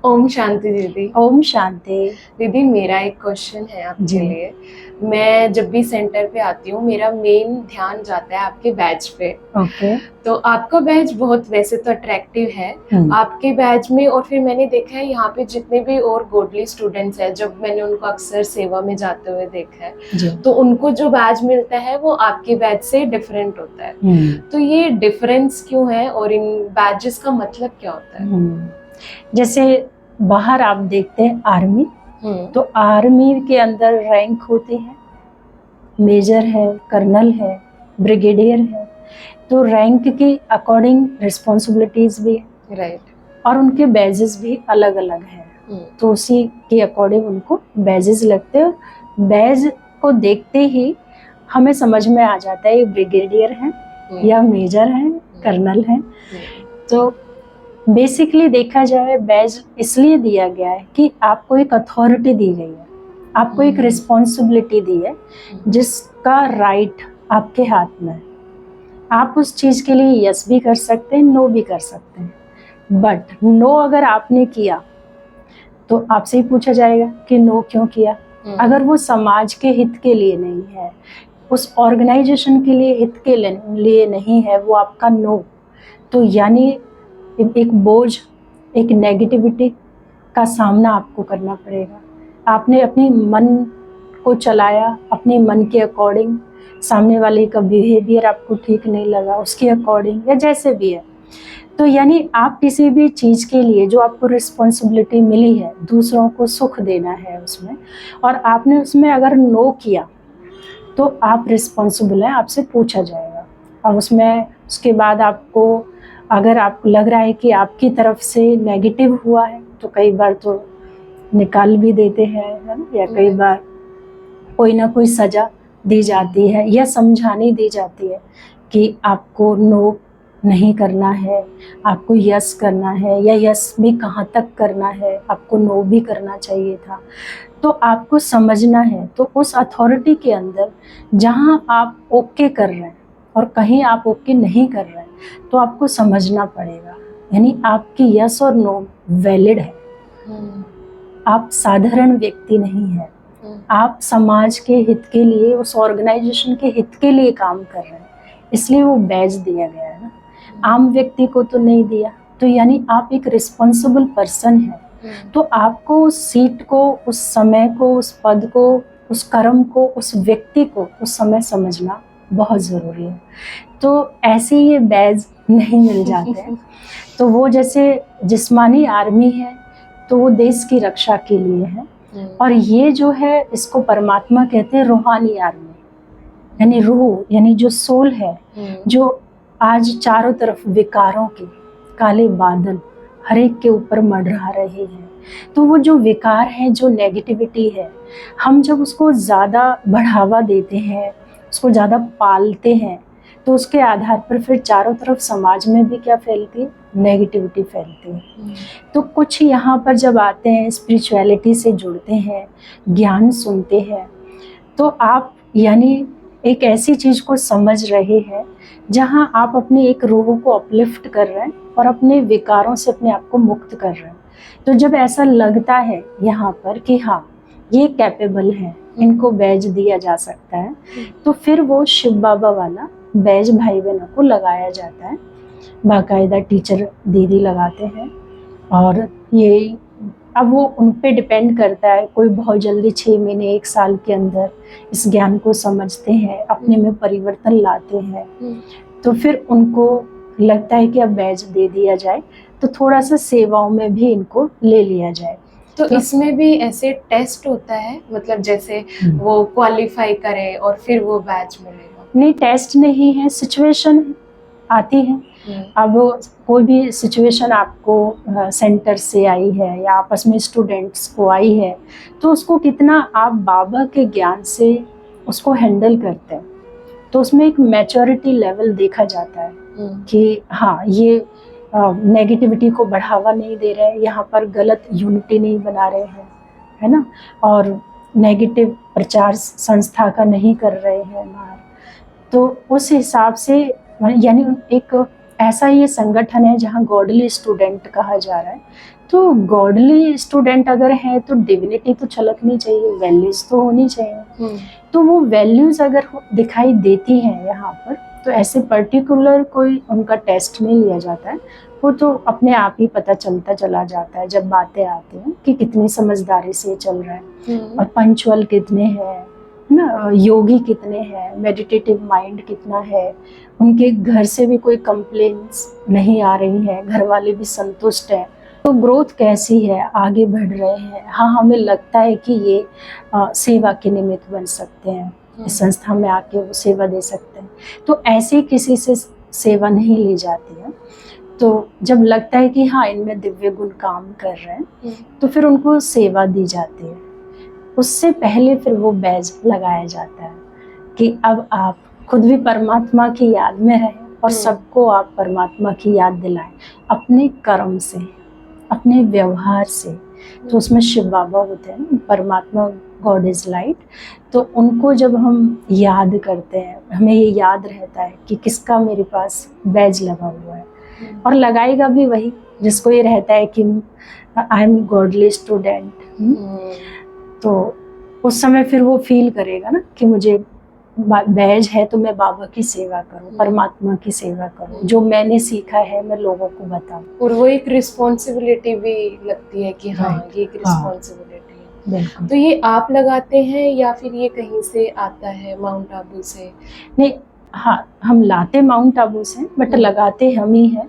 ओम शांति दीदी। ओम शांति। दीदी मेरा एक क्वेश्चन है आपके जी। लिए। मैं जब भी सेंटर पे आती हूँ मेरा मेन ध्यान जाता है आपके बैच पे। ओके। तो आपका बैच बहुत वैसे तो अट्रैक्टिव है। आपके बैच में और फिर मैंने देखा है यहाँ पे जितने भी और गोडली स्टूडेंट्स हैं, जब मैंने उनको अक्सर सेवा में जाते हुए देखा है जी। तो उनको जो बैच मिलता है वो आपके बैच से डिफरेंट होता है। तो ये डिफरेंस क्यों है और इन बैचेस का मतलब क्या होता है? जैसे बाहर आप देखते हैं आर्मी, तो आर्मी के अंदर रैंक होते हैं, मेजर है, कर्नल है, ब्रिगेडियर है, तो रैंक के अकॉर्डिंग रिस्पॉन्सिबिलिटीज भी है, राइट। और उनके बैजेस भी अलग अलग हैं। तो उसी के अकॉर्डिंग उनको बैजेस लगते हैं। बैज को देखते ही हमें समझ में आ जाता है ये ब्रिगेडियर है या मेजर है, कर्नल है। तो बेसिकली देखा जाए बैज इसलिए दिया गया है कि आपको एक अथॉरिटी दी गई है, आपको एक रिस्पॉन्सिबिलिटी दी है जिसका राइट आपके हाथ में है। आप उस चीज के लिए यस भी कर सकते हैं, नो भी कर सकते हैं। बट नो अगर आपने किया तो आपसे ही पूछा जाएगा कि नो क्यों किया। अगर वो समाज के हित के लिए नहीं है, उस ऑर्गेनाइजेशन के लिए हित के लिए नहीं है वो आपका नो, तो यानी एक बोझ, एक नेगेटिविटी का सामना आपको करना पड़ेगा। आपने अपनी मन को चलाया, अपने मन के अकॉर्डिंग, सामने वाले का बिहेवियर आपको ठीक नहीं लगा, उसके अकॉर्डिंग या जैसे भी है, तो यानी आप किसी भी चीज़ के लिए जो आपको रिस्पॉन्सिबिलिटी मिली है, दूसरों को सुख देना है उसमें, और आपने उसमें अगर नो किया तो आप रिस्पॉन्सिबल हैं, आपसे पूछा जाएगा। और उसमें उसके बाद आपको अगर आपको लग रहा है कि आपकी तरफ से नेगेटिव हुआ है तो कई बार तो निकाल भी देते हैं, है ना, या कई बार कोई ना कोई सजा दी जाती है या समझानी दी जाती है कि आपको नो नहीं करना है, आपको यस करना है, या यस भी कहाँ तक करना है, आपको नो भी करना चाहिए था। तो आपको समझना है। तो उस अथॉरिटी के अंदर जहाँ आप ओके कर रहे हैं और कहीं आप ओके नहीं कर रहे हैं, तो आपको समझना पड़ेगा। यानी आपकी यस और नो वैलिड है। आप साधारण व्यक्ति नहीं है, आप समाज के हित के लिए, उस ऑर्गेनाइजेशन के हित के लिए काम कर रहे हैं, इसलिए वो बैज दिया गया है ना, आम व्यक्ति को तो नहीं दिया। तो यानी आप एक रिस्पॉन्सिबल पर्सन है, तो आपको उस सीट को, उस समय को, उस पद को, उस कर्म को, उस व्यक्ति को उस समय समझना बहुत ज़रूरी है। तो ऐसे ये बैज नहीं मिल जाते हैं। तो वो जैसे जिस्मानी आर्मी है तो वो देश की रक्षा के लिए है, और ये जो है इसको परमात्मा कहते हैं रूहानी आर्मी, यानी रूह, यानी जो सोल है, जो आज चारों तरफ विकारों के काले बादल हर एक के ऊपर मंडरा रहे हैं। तो वो जो विकार है, जो नेगेटिविटी है, हम जब उसको ज़्यादा बढ़ावा देते हैं, उसको ज़्यादा पालते हैं, तो उसके आधार पर फिर चारों तरफ समाज में भी क्या फैलती है, नेगेटिविटी फैलती है। तो कुछ यहाँ पर जब आते हैं, स्पिरिचुअलिटी से जुड़ते हैं, ज्ञान सुनते हैं, तो आप यानी एक ऐसी चीज़ को समझ रहे हैं जहाँ आप अपनी एक रूह को अपलिफ्ट कर रहे हैं और अपने विकारों से अपने आप को मुक्त कर रहे हैं। तो जब ऐसा लगता है यहाँ पर कि हाँ ये कैपेबल है, इनको बैज दिया जा सकता है, तो फिर वो शिव बाबा वाला बैज भाई बहनों को लगाया जाता है। बाकायदा टीचर दीदी लगाते हैं, और ये अब वो उन पे डिपेंड करता है। कोई बहुत जल्दी 6 महीने 1 साल के अंदर इस ज्ञान को समझते हैं, अपने में परिवर्तन लाते हैं, तो फिर उनको लगता है कि अब बैज दे दिया जाए, तो थोड़ा सा सेवाओं में भी इनको ले लिया जाए। तो इसमें भी ऐसे टेस्ट होता है, मतलब जैसे वो क्वालिफाई करे और फिर वो बैच मिलेगा? नहीं, टेस्ट नहीं है, सिचुएशन आती है। अब कोई भी सिचुएशन आपको सेंटर से आई है या आपस में स्टूडेंट्स को आई है, तो उसको कितना आप बाबा के ज्ञान से उसको हैंडल करते हैं, तो उसमें एक मैच्योरिटी लेवल देखा जाता है कि हाँ ये नेगेटिविटी को बढ़ावा नहीं दे रहे हैं, यहाँ पर गलत यूनिटी नहीं बना रहे हैं, है ना, और नेगेटिव प्रचार संस्था का नहीं कर रहे हैं बाहर। तो उस हिसाब से यानी एक ऐसा ये संगठन है जहाँ गॉडली स्टूडेंट कहा जा रहा है। तो गॉडली स्टूडेंट अगर है तो डिविनिटी तो छलकनी चाहिए, वैल्यूज तो होनी चाहिए। तो वो वैल्यूज अगर दिखाई देती हैं यहाँ पर, तो ऐसे पर्टिकुलर कोई उनका टेस्ट नहीं लिया जाता है, वो तो अपने आप ही पता चलता चला जाता है जब बातें आती हैं कि कितनी समझदारी से चल रहा है, और पंचुअल कितने हैं ना, योगी कितने हैं, मेडिटेटिव माइंड कितना है, उनके घर से भी कोई कंप्लेंट्स नहीं आ रही है, घर वाले भी संतुष्ट हैं, तो ग्रोथ कैसी है, आगे बढ़ रहे हैं। हाँ, हमें लगता है कि ये सेवा के निमित्त बन सकते हैं, इस संस्था में आके वो सेवा दे सकते हैं। तो ऐसे किसी से सेवा नहीं ली जाती है। तो जब लगता है कि हाँ इनमें दिव्य गुण काम कर रहे हैं, तो फिर उनको सेवा दी जाती है। उससे पहले फिर वो बैज लगाया जाता है कि अब आप खुद भी परमात्मा की याद में रहें और सबको आप परमात्मा की याद दिलाएं अपने कर्म से, अपने व्यवहार से। तो उसमें शिव बाबा होते हैं, परमात्मा, गॉड इज लाइट। तो उनको जब हम याद करते हैं, हमें ये याद रहता है कि किसका मेरे पास बैज लगा हुआ है, और लगाएगा भी वही जिसको ये रहता है कि आई एम गॉडली स्टूडेंट। तो उस समय फिर वो फील करेगा ना कि मुझे बैज है तो मैं बाबा की सेवा करूं, परमात्मा की सेवा करूं, जो मैंने सीखा है मैं लोगों को बताऊं। और वो एक रिस्पॉन्सिबिलिटी भी लगती है कि हाँ ये एक रिस्पॉन्सिबिलिटी है। बिल्कुल। तो ये आप लगाते हैं या फिर ये कहीं से आता है, माउंट आबू से? नहीं, हाँ हम लाते माउंट आबू से, बट लगाते हम ही हैं।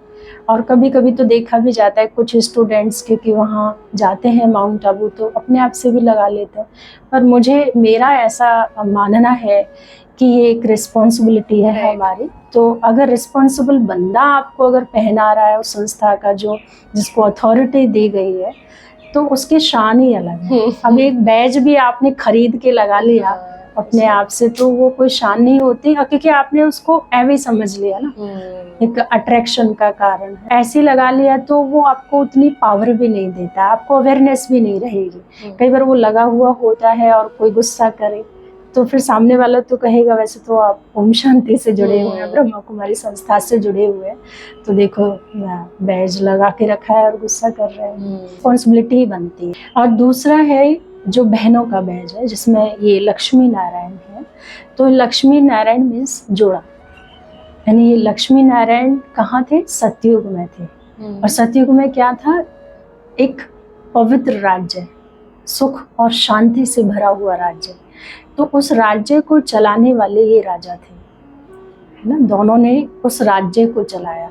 और कभी कभी तो देखा भी जाता है कुछ स्टूडेंट्स क्योंकि वहाँ जाते हैं माउंट आबू तो अपने आप से भी लगा लेते हैं। पर मेरा ऐसा मानना है कि ये एक रिस्पॉन्सिबिलिटी है हमारी। तो अगर रिस्पॉन्सिबल बंदा आपको अगर पहना रहा है उस संस्था का, जो जिसको अथॉरिटी दी गई है, तो उसकी शान ही अलग है। अब एक बैज भी आपने खरीद के लगा लिया अपने आप से, तो वो कोई शान नहीं होती, क्योंकि आपने उसको ऐवे समझ लिया ना, एक अट्रैक्शन का कारण है। ऐसे लगा लिया तो वो आपको उतनी पावर भी नहीं देता, आपको अवेयरनेस भी नहीं रहेगी। कई बार वो लगा हुआ होता है और कोई गुस्सा करे तो फिर सामने वाला तो कहेगा वैसे तो आप ओम शांति से जुड़े हुए हैं, ब्रह्मा कुमारी संस्था से जुड़े हुए हैं, तो देखो बैज लगा के रखा है और गुस्सा कर रहे हैं। रिस्पॉन्सिबिलिटी ही बनती है। और दूसरा है जो बहनों का बैज है, जिसमें ये लक्ष्मी नारायण है। तो लक्ष्मी नारायण मीन्स जोड़ा, यानी लक्ष्मी नारायण कहाँ थे? सतयुग में थे। और सतयुग में क्या था? एक पवित्र राज्य, सुख और शांति से भरा हुआ राज्य। तो उस राज्य को चलाने वाले ये राजा थे, है ना, दोनों ने उस राज्य को चलाया।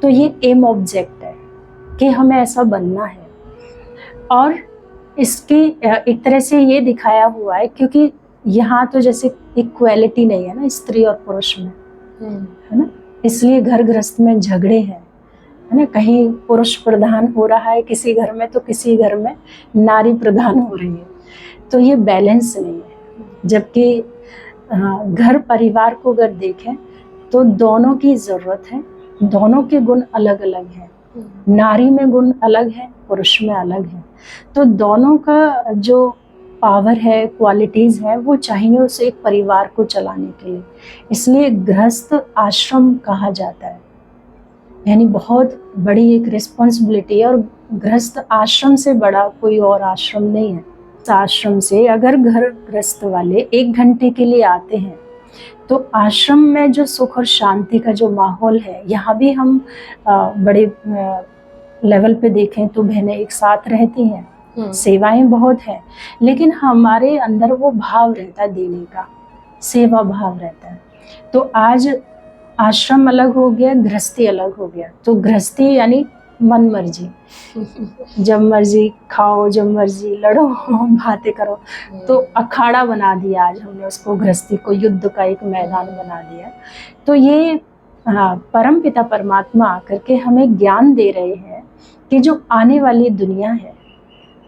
तो ये एम ऑब्जेक्ट है कि हमें ऐसा बनना है। और इसकी एक तरह से ये दिखाया हुआ है, क्योंकि यहाँ तो जैसे इक्वालिटी नहीं है ना स्त्री और पुरुष में, है ना, इसलिए घर गृहस्थ में झगड़े हैं, है ना, कहीं पुरुष प्रधान हो रहा है किसी घर में, तो किसी घर में नारी प्रधान हो रही है। तो ये बैलेंस नहीं है। जबकि घर परिवार को अगर देखें तो दोनों की ज़रूरत है, दोनों के गुण अलग अलग हैं। नारी में गुण अलग है, पुरुष में अलग है। तो दोनों का जो पावर है, क्वालिटीज़ है, वो चाहिए उस एक परिवार को चलाने के लिए। इसलिए गृहस्थ आश्रम कहा जाता है, यानी बहुत बड़ी एक रिस्पॉन्सिबिलिटी है। और गृहस्थ आश्रम से बड़ा कोई और आश्रम नहीं है। आश्रम से अगर घर गृहस्थ वाले 1 घंटे के लिए आते हैं, तो आश्रम में जो सुख और शांति का जो माहौल है, यहाँ भी हम बड़े लेवल पे देखें तो बहनें एक साथ रहती हैं, सेवाएं बहुत हैं, लेकिन हमारे अंदर वो भाव रहता है देने का, सेवा भाव रहता है। तो आज आश्रम अलग हो गया, गृहस्थी अलग हो गया। तो गृहस्थी यानी मन मर्जी, जब मर्जी खाओ, जब मर्जी लड़ो, बातें करो। तो अखाड़ा बना दिया आज हमने उसको, गृहस्थी को युद्ध का एक मैदान बना दिया। तो ये परम पिता परमात्मा आकर के हमें ज्ञान दे रहे हैं कि जो आने वाली दुनिया है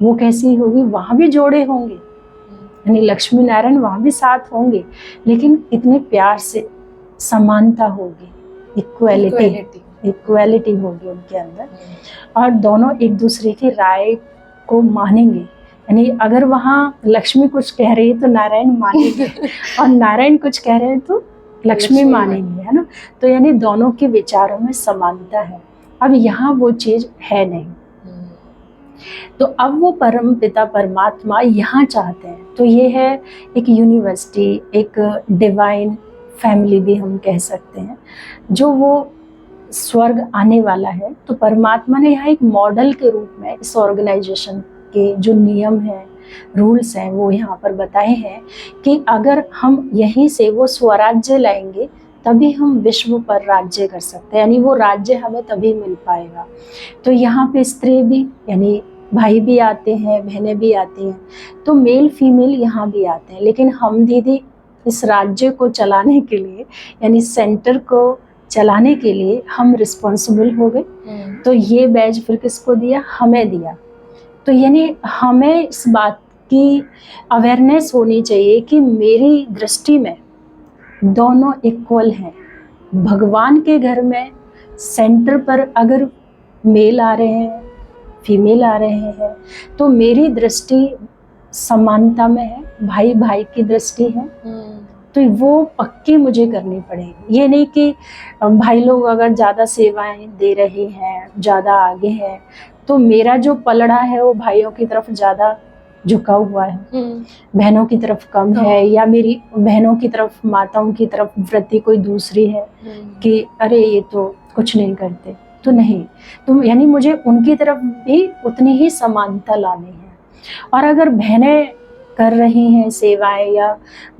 वो कैसी होगी। वहाँ भी जोड़े होंगे, यानी लक्ष्मी नारायण वहाँ भी साथ होंगे, लेकिन कितने प्यार से समानता होगी, इक्वालिटी होगी उनके अंदर। और दोनों एक दूसरे की राय को मानेंगे, यानी अगर वहाँ लक्ष्मी कुछ कह रही है तो नारायण मानेंगे और नारायण कुछ कह रहे हैं तो लक्ष्मी मानेंगे, है ना। तो यानी दोनों के विचारों में समानता है। अब यहाँ वो चीज़ है नहीं, तो अब वो परम पिता परमात्मा यहाँ चाहते हैं। तो ये है एक यूनिवर्सिटी, एक डिवाइन फैमिली भी हम कह सकते हैं, जो वो स्वर्ग आने वाला है। तो परमात्मा ने यहाँ एक मॉडल के रूप में इस ऑर्गेनाइजेशन के जो नियम हैं, रूल्स हैं, वो यहाँ पर बताए हैं कि अगर हम यहीं से वो स्वराज्य लाएंगे तभी हम विश्व पर राज्य कर सकते हैं, यानी वो राज्य हमें तभी मिल पाएगा। तो यहाँ पे स्त्री भी, यानी भाई भी आते हैं, बहनें भी आती हैं, तो मेल फीमेल यहाँ भी आते हैं। लेकिन हम दीदी इस राज्य को चलाने के लिए, यानी सेंटर को चलाने के लिए हम रिस्पॉन्सिबल हो गए। तो ये बैज फिर किसको दिया? हमें दिया। तो यानी हमें इस बात की अवेयरनेस होनी चाहिए कि मेरी दृष्टि में दोनों इक्वल हैं। भगवान के घर में सेंटर पर अगर मेल आ रहे हैं, फीमेल आ रहे हैं, तो मेरी दृष्टि समानता में है, भाई भाई की दृष्टि है, तो वो पक्की मुझे करनी पड़ेगी। ये नहीं कि भाई लोग अगर ज़्यादा सेवाएं दे रहे हैं, ज़्यादा आगे हैं, तो मेरा जो पलड़ा है वो भाइयों की तरफ ज़्यादा झुका हुआ है, बहनों की तरफ कम है, या मेरी बहनों की तरफ, माताओं की तरफ वृत्ति कोई दूसरी है कि अरे ये तो कुछ नहीं करते। तो नहीं, तो यानी मुझे उनकी तरफ भी उतनी ही समानता लानी है। और अगर बहनें कर रही हैं सेवाएं, या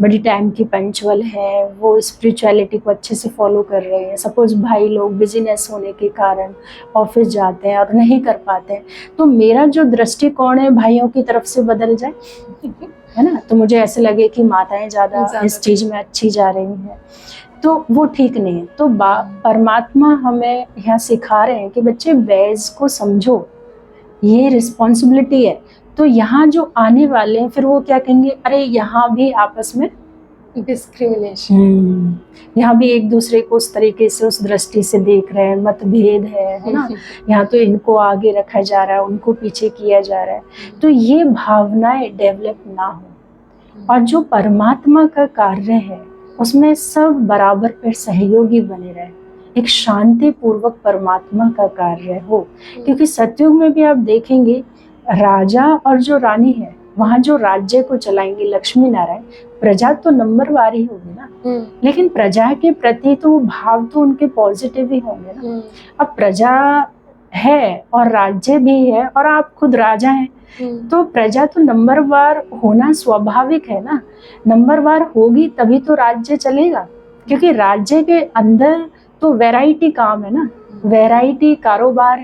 बड़ी टाइम की पंचुअल है, वो स्पिरिचुअलिटी को अच्छे से फॉलो कर रहे हैं, सपोज भाई लोग बिजीनेस होने के कारण ऑफिस जाते हैं और नहीं कर पाते हैं, तो मेरा जो दृष्टिकोण है भाइयों की तरफ से बदल जाए, है ना, तो मुझे ऐसे लगे कि माताएं ज़्यादा इस चीज़ में अच्छी जा रही हैं, तो वो ठीक नहीं है। तो परमात्मा हमें यहाँ सिखा रहे हैं कि बच्चे बैज को समझो, ये रिस्पॉन्सिबिलिटी है। तो यहाँ जो आने वाले हैं फिर वो क्या कहेंगे, अरे यहाँ भी आपस में डिस्क्रिमिनेशन, यहाँ भी एक दूसरे को उस तरीके से, उस दृष्टि से देख रहे हैं, मतभेद है ना, यहाँ तो इनको आगे रखा जा रहा है, उनको पीछे किया जा रहा है। तो ये भावनाएं डेवलप ना हो, और जो परमात्मा का कार्य है उसमें सब बराबर पर सहयोगी बने रहे, एक शांति पूर्वक परमात्मा का कार्य हो। क्योंकि सतयुग में भी आप देखेंगे राजा और जो रानी है, वहाँ जो राज्य को चलाएंगे लक्ष्मी नारायण, प्रजा तो नंबरवार ही होगी ना, लेकिन प्रजा के प्रति तो भाव तो उनके पॉजिटिव ही होंगे ना। अब प्रजा है और राज्य भी है और आप खुद राजा हैं, तो प्रजा तो नंबरवार होना स्वाभाविक है ना, नंबरवार होगी तभी तो राज्य चलेगा। क्योंकि राज्य के अंदर तो वैरायटी काम है ना, वैरायटी कारोबार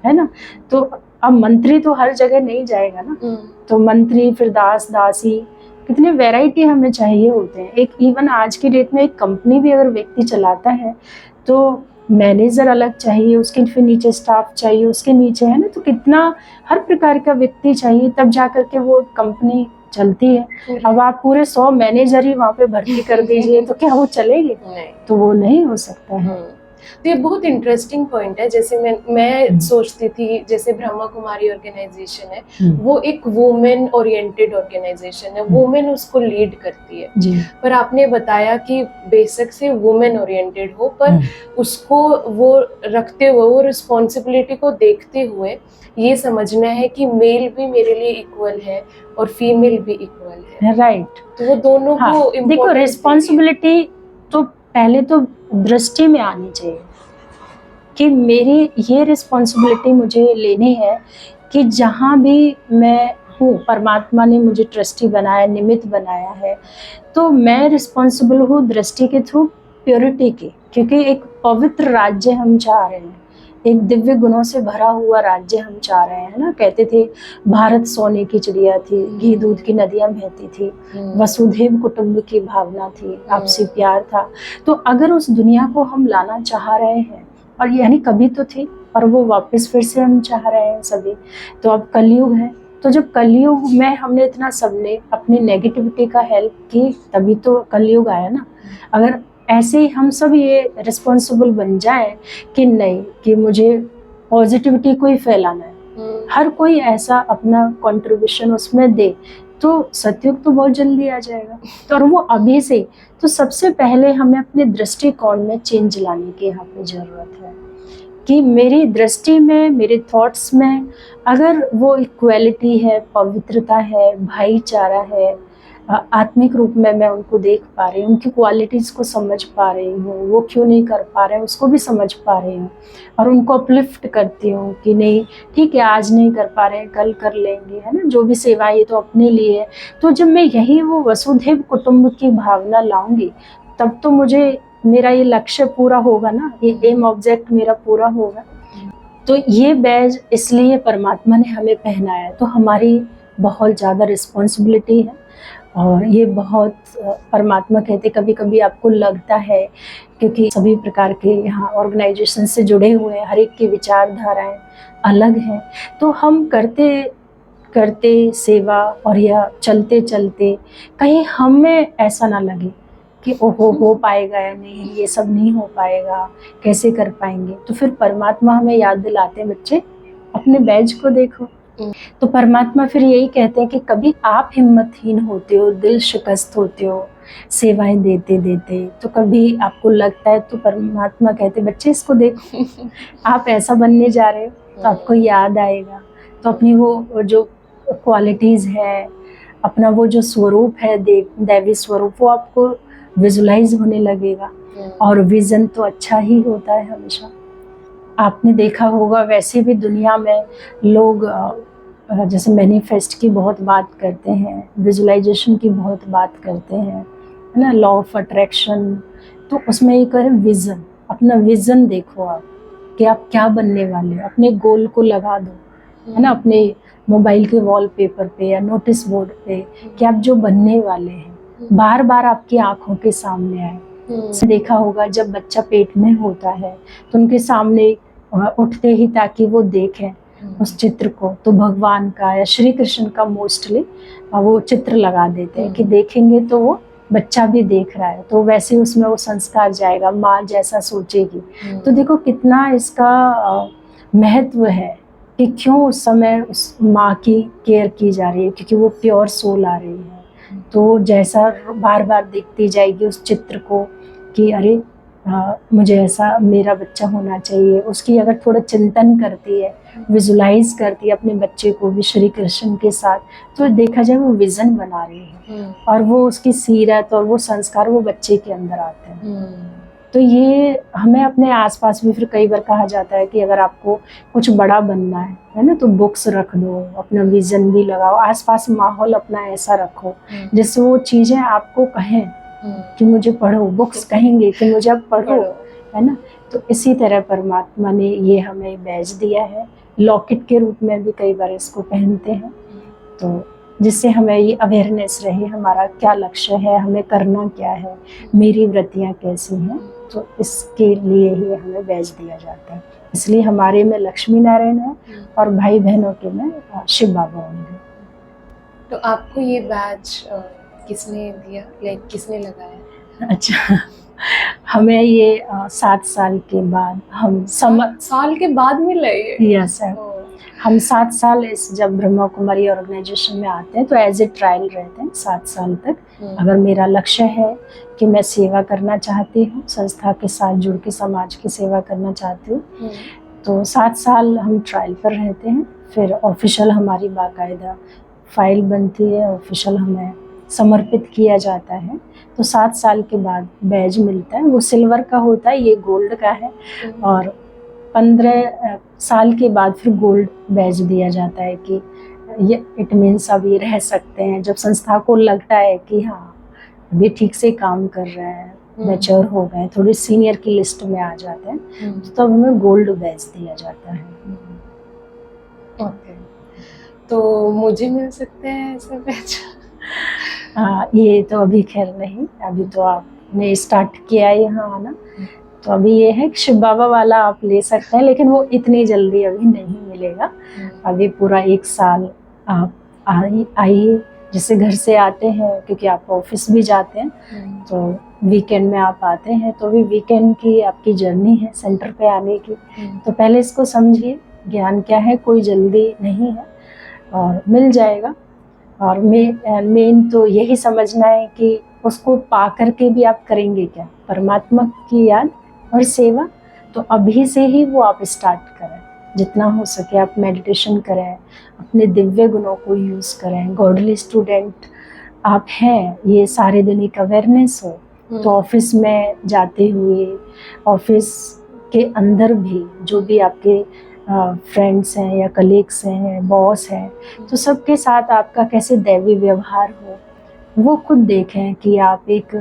है ना। तो अब मंत्री तो हर जगह नहीं जाएगा ना, तो मंत्री फिर दास दासी, कितने वैरायटी हमें चाहिए होते हैं। एक इवन आज की डेट में एक कंपनी भी अगर व्यक्ति चलाता है तो मैनेजर अलग चाहिए, उसके फिर नीचे स्टाफ चाहिए, उसके नीचे, है ना, तो कितना हर प्रकार का व्यक्ति चाहिए, तब जा करके वो कंपनी चलती है। अब आप पूरे 100 मैनेजर ही वहाँ पे भर्ती कर दीजिए तो क्या वो चलेगी? तो वो नहीं हो सकता है। तो ये बहुत इंटरेस्टिंग पॉइंट है। जैसे मैं सोचती थी, जैसे ब्रह्मा कुमारी ऑर्गेनाइजेशन है, वो एक वुमेन ओरिएंटेड ऑर्गेनाइजेशन है, वुमेन उसको लीड करती है जी। पर आपने बताया कि बेसिक से वुमेन ओरिएंटेड हो, पर उसको वो रखते हुए, वो रिस्पॉन्सिबिलिटी को देखते हुए ये समझना है कि मेल भी मेरे लिए इक्वल है और फीमेल भी इक्वल है, राइट। तो वो दोनों को देखो, रिस्पॉन्सिबिलिटी तो पहले तो दृष्टि में आनी चाहिए कि मेरी ये रिस्पॉन्सिबिलिटी मुझे लेनी है कि जहाँ भी मैं हूँ, परमात्मा ने मुझे ट्रस्टी बनाया, निमित्त बनाया है, तो मैं रिस्पॉन्सिबल हूँ दृष्टि के थ्रू प्योरिटी की। क्योंकि एक पवित्र राज्य हम चाह रहे हैं, एक दिव्य गुणों से भरा हुआ राज्य हम चाह रहे हैं ना। कहते थे भारत सोने की चिड़िया थी, घी दूध की नदियां बहती थी, वसुधैव कुटुंब की भावना थी, आपसी प्यार था। तो अगर उस दुनिया को हम लाना चाह रहे हैं, और यानी कभी तो थी और वो वापस फिर से हम चाह रहे हैं सभी, तो अब कलयुग है। तो जब कलयुग में हमने इतना सबने अपनी नेगेटिविटी का हेल्प की, तभी तो कलयुग आया ना। अगर ऐसे ही हम सब ये रिस्पॉन्सिबल बन जाएं कि नहीं, कि मुझे पॉजिटिविटी को ही फैलाना है, हर कोई ऐसा अपना कंट्रीब्यूशन उसमें दे, तो सतयुग तो बहुत जल्दी आ जाएगा। तो और वो अभी से, तो सबसे पहले हमें अपने दृष्टिकोण में चेंज लाने की यहाँ पे जरूरत है कि मेरी दृष्टि में, मेरे थॉट्स में अगर वो इक्वालिटी है, पवित्रता है, भाईचारा है, आत्मिक रूप में मैं उनको देख पा रही हूँ, उनकी क्वालिटीज़ को समझ पा रही हूँ, वो क्यों नहीं कर पा रहे हैं उसको भी समझ पा रही हूँ, और उनको अपलिफ्ट करती हूँ कि नहीं ठीक है, आज नहीं कर पा रहे हैं, कल कर लेंगे, है ना, जो भी सेवा ये तो अपने लिए है। तो जब मैं यही वो वसुधैव कुटुंब की भावना लाऊंगी, तब तो मुझे मेरा ये लक्ष्य पूरा होगा ना, ये एम ऑब्जेक्ट मेरा पूरा होगा। तो ये बैज इसलिए परमात्मा ने हमें पहनाया है, तो हमारी बहुत ज़्यादा रिस्पॉन्सिबिलिटी है। और ये बहुत परमात्मा कहते, कभी कभी आपको लगता है, क्योंकि सभी प्रकार के यहाँ ऑर्गेनाइजेशन से जुड़े हुए हैं, हर एक की विचारधाराएं अलग हैं, तो हम करते करते सेवा और या चलते चलते कहीं हमें ऐसा ना लगे कि ओहो हो पाएगा या नहीं, ये सब नहीं हो पाएगा, कैसे कर पाएंगे। तो फिर परमात्मा हमें याद दिलाते हैं, बच्चे अपने बैज को देखो। तो परमात्मा फिर यही कहते हैं कि कभी आप हिम्मतहीन होते हो, दिल शिकस्त होते हो सेवाएं देते देते, तो कभी आपको लगता है, तो परमात्मा कहते बच्चे इसको देखो, आप ऐसा बनने जा रहे हो, तो आपको याद आएगा। तो अपनी वो जो क्वालिटीज़ है, अपना वो जो स्वरूप है, दैवी स्वरूप, वो आपको विजुलाइज होने लगेगा। और विजन तो अच्छा ही होता है हमेशा। आपने देखा होगा वैसे भी दुनिया में लोग जैसे मैनिफेस्ट की बहुत बात करते हैं, विजुलाइजेशन की बहुत बात करते हैं, है ना, लॉ ऑफ अट्रैक्शन। तो उसमें एक है विज़न। अपना विज़न देखो आप कि आप क्या बनने वाले हो, अपने गोल को लगा दो, है ना, अपने मोबाइल के वॉलपेपर पे या नोटिस बोर्ड पे कि आप जो बनने वाले हैं बार बार आपकी आंखों के सामने आए। देखा होगा जब बच्चा पेट में होता है तो उनके सामने उठते ही ताकि वो देखें उस चित्र को, तो भगवान का या श्री कृष्ण का मोस्टली वो चित्र लगा देते हैं कि देखेंगे तो वो बच्चा भी देख रहा है, तो वैसे उसमें वो संस्कार जाएगा, माँ जैसा सोचेगी। तो देखो कितना इसका महत्व है कि क्यों उस समय उस माँ की केयर की जा रही है, क्योंकि वो प्योर सोल आ रही है। तो जैसा बार बार देखती जाएगी उस चित्र को कि अरे मुझे ऐसा मेरा बच्चा होना चाहिए, उसकी अगर थोड़ा चिंतन करती है, विजुलाइज करती है अपने बच्चे को भी श्री कृष्ण के साथ, तो देखा जाए वो विजन बना रही है और वो उसकी सीरत और वो संस्कार वो बच्चे के अंदर आते हैं। तो ये हमें अपने आसपास भी फिर कई बार कहा जाता है कि अगर आपको कुछ बड़ा बनना है ना, तो बुक्स रख दो, अपना विजन भी लगाओ, आसपास माहौल अपना ऐसा रखो जिससे वो चीज़ें आपको कहें कि मुझे पढ़ो, बुक्स कहेंगे कि मुझे अब पढ़ो, है ना। तो इसी तरह परमात्मा ने ये हमें बैज दिया है, लॉकेट के रूप में भी कई बार इसको पहनते हैं, तो जिससे हमें ये अवेयरनेस रहे हमारा क्या लक्ष्य है, हमें करना क्या है, मेरी वृत्तियाँ कैसी हैं, तो इसके लिए ही हमें बैज दिया जाता है। इसलिए हमारे में लक्ष्मी नारायण है और भाई बहनों के में शिव बाबा होंगे। तो आपको ये बैज किसने दिया, लाइक किसने लगाया? अच्छा, हमें ये 7 साल के बाद हम साल के बाद मिला ये? यस सर, हम 7 साल इस जब ब्रह्मा कुमारी ऑर्गेनाइजेशन में आते हैं तो एज ए ट्रायल रहते हैं 7 साल तक। अगर मेरा लक्ष्य है कि मैं सेवा करना चाहती हूँ, संस्था के साथ जुड़ के समाज की सेवा करना चाहती हूँ, तो 7 साल हम ट्रायल पर रहते हैं। फिर ऑफिशियल हमारी बाकायदा फाइल बनती है, ऑफिशियल हमें समर्पित किया जाता है, तो 7 साल के बाद बैज मिलता है। वो सिल्वर का होता है, ये गोल्ड का है, और 15 साल के बाद फिर गोल्ड बैज दिया जाता है कि ये इट मीन्स अब ये रह सकते हैं। जब संस्था को लगता है कि हाँ अभी ठीक से काम कर रहे हैं, मैच्योर हो गए, थोड़ी सीनियर की लिस्ट में आ जाते हैं, तो तब हमें गोल्ड बैज दिया जाता है। ओके, तो मुझे मिल सकते हैं ऐसे बैज? ये तो अभी खैर नहीं, अभी तो आपने स्टार्ट किया है यहाँ आना, तो अभी ये है कि शिव बाबा वाला आप ले सकते हैं, लेकिन वो इतनी जल्दी अभी नहीं मिलेगा। अभी पूरा 1 साल आप आइए, जैसे घर से आते हैं, क्योंकि आप ऑफिस भी जाते हैं, तो वीकेंड में आप आते हैं, तो भी वीकेंड की आपकी जर्नी है सेंटर पे आने की। तो पहले इसको समझिए, ज्ञान क्या है, कोई जल्दी नहीं है और मिल जाएगा। और मेन तो यही समझना है कि उसको पा करके भी आप करेंगे क्या, परमात्मा की याद और सेवा, तो अभी से ही वो आप स्टार्ट करें, जितना हो सके आप मेडिटेशन करें, अपने दिव्य गुणों को यूज़ करें। गॉडली स्टूडेंट आप हैं, ये सारे दिन एक अवेयरनेस हो, तो ऑफिस में जाते हुए, ऑफिस के अंदर भी जो भी आपके फ्रेंड्स हैं या कलीग्स हैं, बॉस हैं, तो सबके साथ आपका कैसे दैवी व्यवहार हो, वो खुद देखें कि आप एक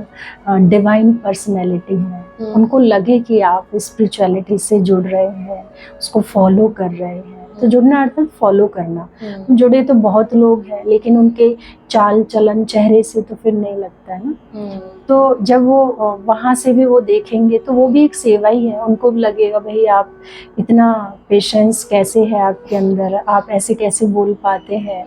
डिवाइन पर्सनैलिटी हैं। उनको लगे कि आप स्पिरिचुअलिटी से जुड़ रहे हैं, उसको फॉलो कर रहे हैं। तो जुड़ना अर्थात फॉलो करना। जुड़े तो बहुत लोग हैं, लेकिन उनके चाल चलन चेहरे से तो फिर नहीं लगता है ना। तो जब वो वहाँ से भी वो देखेंगे तो वो भी एक सेवा ही है। उनको भी लगेगा भाई आप इतना पेशेंस कैसे है आपके अंदर, आप ऐसे कैसे बोल पाते हैं,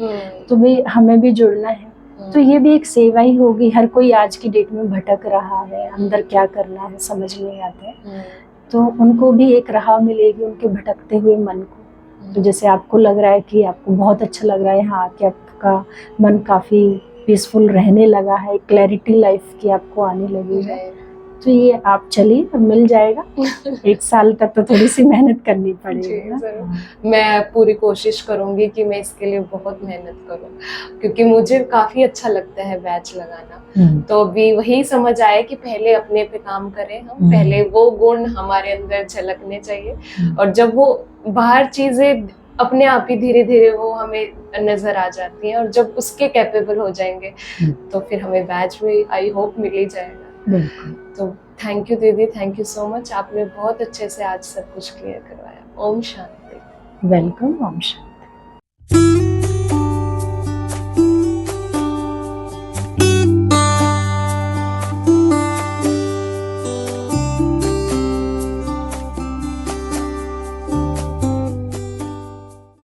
तो भाई हमें भी जुड़ना है। तो ये भी एक सेवा ही होगी। हर कोई आज की डेट में भटक रहा है, अंदर क्या करना है समझ नहीं आता है, तो उनको भी एक राह मिलेगी उनके भटकते हुए मन को। तो जैसे आपको लग रहा है कि आपको बहुत अच्छा लग रहा है यहाँ आके, आपका मन काफ़ी पीसफुल रहने लगा है, क्लैरिटी लाइफ की आपको आने लगी है, तो ये आप चलिए, अब मिल जाएगा। 1 साल तक तो थोड़ी सी मेहनत करनी पड़ेगी। मैं पूरी कोशिश करूंगी कि मैं इसके लिए बहुत मेहनत करूं, क्योंकि मुझे काफी अच्छा लगता है बैच लगाना। तो अभी वही समझ आया कि पहले अपने पे काम करें हम, पहले वो गुण हमारे अंदर झलकने चाहिए, और जब वो बाहर चीजें अपने आप ही धीरे धीरे वो हमें नजर आ जाती हैं, और जब उसके कैपेबल हो जाएंगे तो फिर हमें बैच में आई होप मिल ही जाएगा। तो थैंक यू दीदी, थैंक यू सो मच। आपने बहुत अच्छे से आज सब कुछ क्लियर करवाया। ओम शांति। वेलकम। ओम शांति।